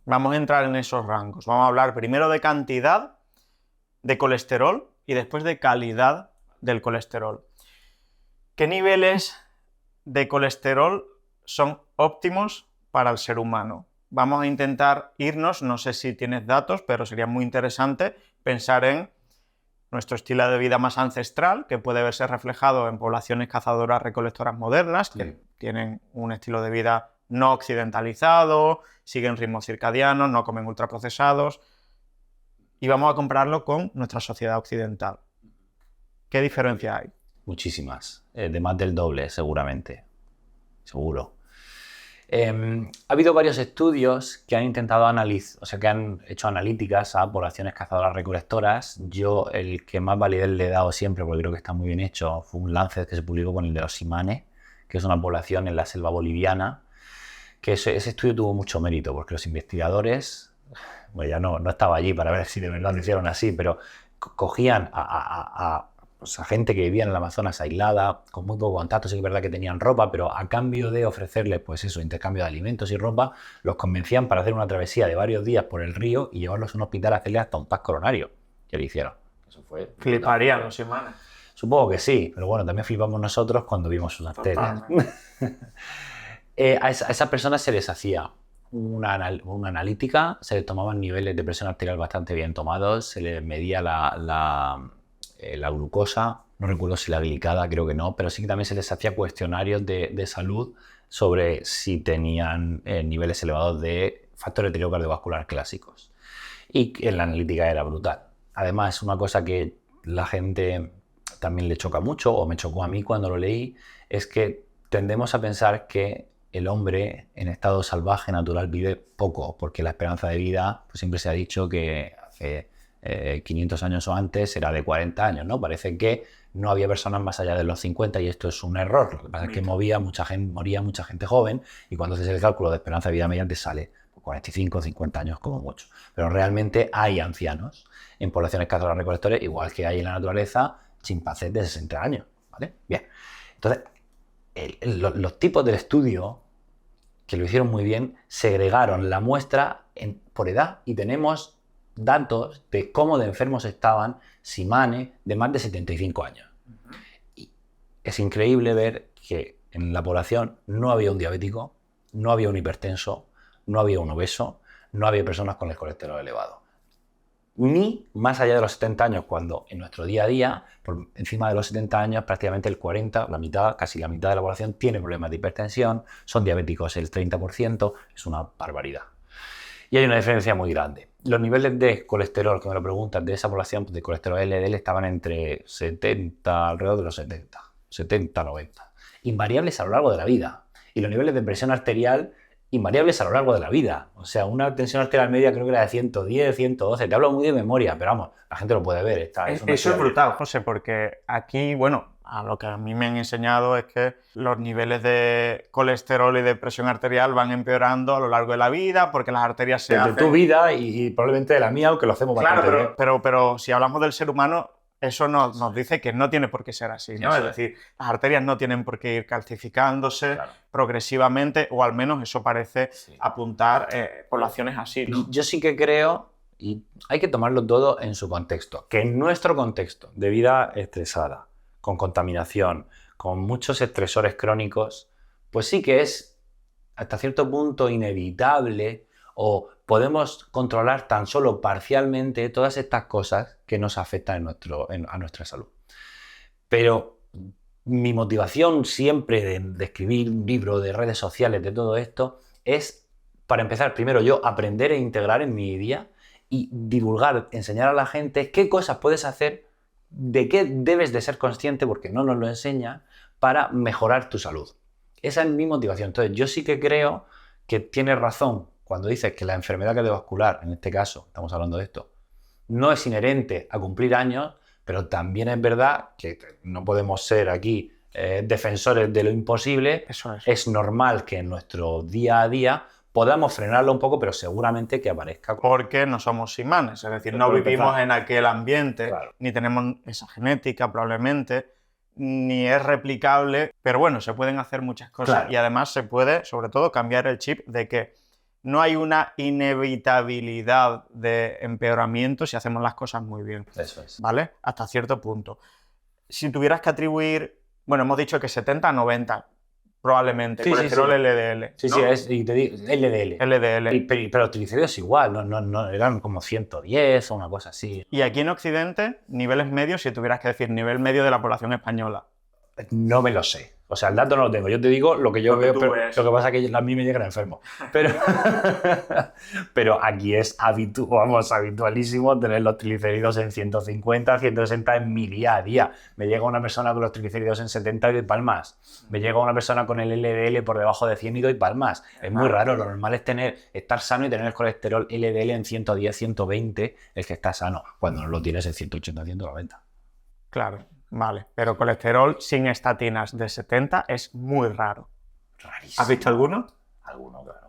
Vamos a entrar en esos rangos. Vamos a hablar primero de cantidad de colesterol y después de calidad del colesterol. ¿Qué niveles de colesterol son óptimos para el ser humano? Vamos a intentar irnos, no sé si tienes datos, pero sería muy interesante pensar en nuestro estilo de vida más ancestral, que puede verse reflejado en poblaciones cazadoras recolectoras modernas, que tienen un estilo de vida no occidentalizado, siguen ritmos circadianos, no comen ultraprocesados, y vamos a compararlo con nuestra sociedad occidental. ¿Qué diferencia hay? Muchísimas, de más del doble seguramente, seguro. Ha habido varios estudios que han intentado analizar, o sea, que han hecho analíticas a poblaciones cazadoras recolectoras. Yo el que más validez le he dado siempre, porque creo que está muy bien hecho, fue un Lancet que se publicó con el de los Simanes, que es una población en la selva boliviana, que ese estudio tuvo mucho mérito, porque los investigadores, bueno, ya no estaba allí para ver si de verdad lo hicieron así, pero cogían pues a gente que vivía en el Amazonas aislada, con muy poco contacto. Sí que es verdad que tenían ropa, pero a cambio de ofrecerles, pues eso, intercambio de alimentos y ropa, los convencían para hacer una travesía de varios días por el río y llevarlos a un hospital a hacerles hasta un TAC coronario. Que le hicieron. Eso fue... Fliparían los Simanes. Supongo que sí, pero bueno, también flipamos nosotros cuando vimos sus arterias. A esas personas se les hacía una analítica, se les tomaban niveles de presión arterial bastante bien tomados, se les medía la glucosa, no recuerdo si la glicada, creo que no, pero sí que también se les hacía cuestionarios de salud sobre si tenían niveles elevados de factores cardiovascular clásicos. Y la analítica era brutal. Además, es una cosa que la gente también le choca mucho, o me chocó a mí cuando lo leí, es que tendemos a pensar que el hombre en estado salvaje, natural, vive poco, porque la esperanza de vida, pues siempre se ha dicho que hace 500 años o antes era de 40 años, ¿no? Parece que no había personas más allá de los 50 y esto es un error. Lo que pasa es que moría mucha gente joven y cuando haces el cálculo de esperanza de vida media te sale 45 o 50 años como mucho. Pero realmente hay ancianos en poblaciones cazadoras recolectores, igual que hay en la naturaleza chimpancés de 60 años, ¿vale? Bien. Entonces, los tipos del estudio, que lo hicieron muy bien, segregaron la muestra por edad y tenemos datos de cómo de enfermos estaban Simanes de más de 75 años. Y es increíble ver que en la población no había un diabético, no había un hipertenso, no había un obeso, no había personas con el colesterol elevado. Ni más allá de los 70 años, cuando en nuestro día a día, por encima de los 70 años, prácticamente el 40%, la mitad, casi la mitad de la población tiene problemas de hipertensión, son diabéticos el 30%, es una barbaridad. Y hay una diferencia muy grande. Los niveles de colesterol, que me lo preguntan, de esa población de colesterol LDL estaban entre 70, alrededor de los 70, 90. Invariables a lo largo de la vida. Y los niveles de presión arterial invariables a lo largo de la vida. O sea, una tensión arterial media creo que era de 110, 112. Te hablo muy de memoria, pero vamos, la gente lo puede ver. Eso es brutal, José, porque aquí, bueno, a lo que a mí me han enseñado es que los niveles de colesterol y de presión arterial van empeorando a lo largo de la vida porque las arterias se hacen... De tu vida y probablemente de la mía, aunque lo hacemos bastante bien. Claro, pero si hablamos del ser humano, eso nos dice que no tiene por qué ser así, ¿no? Es decir, las arterias no tienen por qué ir calcificándose progresivamente, o al menos eso parece apuntar poblaciones así, ¿no? Yo sí que creo, y hay que tomarlo todo en su contexto, que en nuestro contexto de vida estresada, con contaminación, con muchos estresores crónicos, pues sí que es hasta cierto punto inevitable o podemos controlar tan solo parcialmente todas estas cosas que nos afectan a nuestra salud. Pero mi motivación siempre de escribir un libro, de redes sociales, de todo esto, es, para empezar, primero yo aprender e integrar en mi día y divulgar, enseñar a la gente qué cosas puedes hacer, de qué debes de ser consciente, porque no nos lo enseña, para mejorar tu salud. Esa es mi motivación. Entonces, yo sí que creo que tienes razón cuando dices que la enfermedad cardiovascular, en este caso, estamos hablando de esto, no es inherente a cumplir años, pero también es verdad que no podemos ser aquí defensores de lo imposible. Eso es. Es normal que en nuestro día a día podamos frenarlo un poco, pero seguramente que aparezca. Porque no somos imanes, es decir, no vivimos en aquel ambiente, ni tenemos esa genética probablemente, ni es replicable, pero bueno, se pueden hacer muchas cosas y además se puede, sobre todo, cambiar el chip de que no hay una inevitabilidad de empeoramiento si hacemos las cosas muy bien. Eso es. ¿Vale? Hasta cierto punto. Si tuvieras que atribuir, bueno, hemos dicho que 70 a 90, probablemente, Sí, colesterol sí. LDL. Sí, ¿no? sí, y te digo, LDL. LDL. Pero los triglicéridos igual, no, eran como 110 o una cosa así. Y aquí en Occidente, niveles medios, si tuvieras que decir nivel medio de la población española. No me lo sé. O sea, el dato no lo tengo. Yo te digo lo que yo Lo que veo, tú pero ves. lo que pasa es que a mí me llegan enfermo. Pero aquí es habitualísimo tener los triglicéridos en 150, 160 en mi día a día. Me llega una persona con los triglicéridos en 70 y doy palmas. Me llega una persona con el LDL por debajo de 100 y doy palmas. Es muy raro. Lo normal es estar sano y tener el colesterol LDL en 110, 120, el que está sano, cuando no lo tienes en 180, 190. Claro, vale. Pero colesterol sin estatinas de 70 es muy raro. Rarísimo. ¿Has visto alguno? Alguno, claro.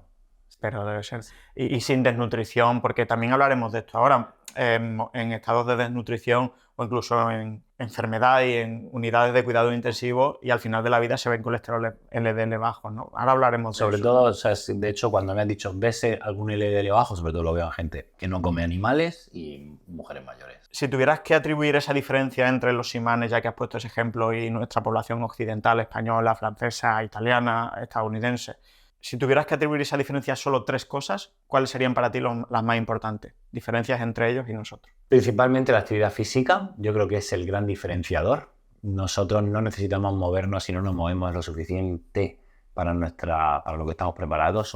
Pero debe ser. Y sin desnutrición, porque también hablaremos de esto ahora. En estados de desnutrición o incluso en enfermedad y en unidades de cuidado intensivo, y al final de la vida se ven colesterol LDL bajos, ¿no? Ahora hablaremos de Sobre eso. todo, o sea, de hecho, cuando me has dicho, ¿ves algún LDL bajo? Sobre todo lo veo en gente que no come animales y mujeres mayores. Si tuvieras que atribuir esa diferencia entre los imanes, ya que has puesto ese ejemplo, y nuestra población occidental, española, francesa, italiana, estadounidense, si tuvieras que atribuir esa diferencia a solo 3 cosas, ¿cuáles serían para ti las más importantes? Diferencias entre ellos y nosotros. Principalmente la actividad física, yo creo que es el gran diferenciador. Nosotros no necesitamos movernos si no nos movemos lo suficiente para lo que estamos preparados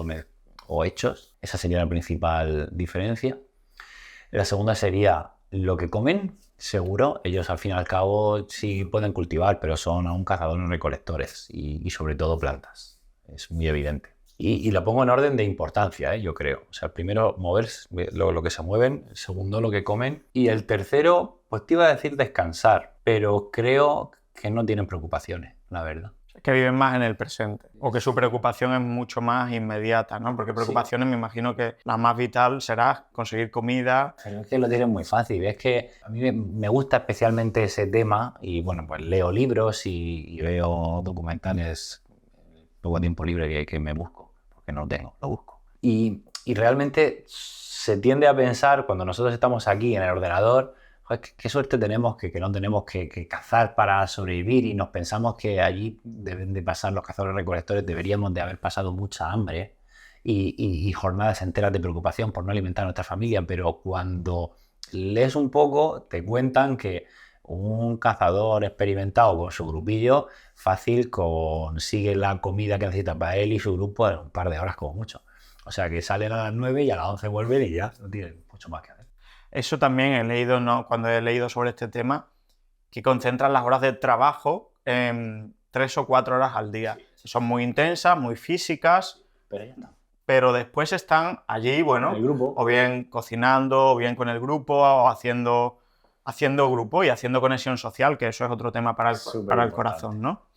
o hechos. Esa sería la principal diferencia. La segunda sería lo que comen. Seguro, ellos al fin y al cabo sí pueden cultivar, pero son aún cazadores y recolectores y sobre todo plantas. Es muy evidente. Y lo pongo en orden de importancia, yo creo. O sea, primero moverse, lo que se mueven, el segundo lo que comen y el tercero, pues te iba a decir descansar, pero creo que no tienen preocupaciones, la verdad. Que viven más en el presente, o que su preocupación es mucho más inmediata, ¿no? Porque preocupaciones, me imagino que la más vital será conseguir comida. Pero es que lo tienen muy fácil, es que a mí me gusta especialmente ese tema y bueno, pues leo libros y veo documentales, luego tiempo libre que me busco, porque no lo tengo, lo busco. Y realmente se tiende a pensar, cuando nosotros estamos aquí en el ordenador, qué suerte tenemos que no tenemos que cazar para sobrevivir y nos pensamos que allí deben de pasar los cazadores recolectores, deberíamos de haber pasado mucha hambre y jornadas enteras de preocupación por no alimentar a nuestra familia, pero cuando lees un poco te cuentan que un cazador experimentado con su grupillo fácil consigue la comida que necesita para él y su grupo en un par de horas como mucho. O sea que salen a las 9 y a las 11 vuelven y ya no tienen mucho más que hacer. Eso también he leído, ¿no? Cuando he leído sobre este tema, que concentran las horas de trabajo en 3 o 4 horas al día. Sí. Son muy intensas, muy físicas, pero ya está. Pero después están allí, bueno, el grupo, o bien cocinando, o bien con el grupo, o haciendo grupo y haciendo conexión social, que eso es otro tema para el corazón, ¿no?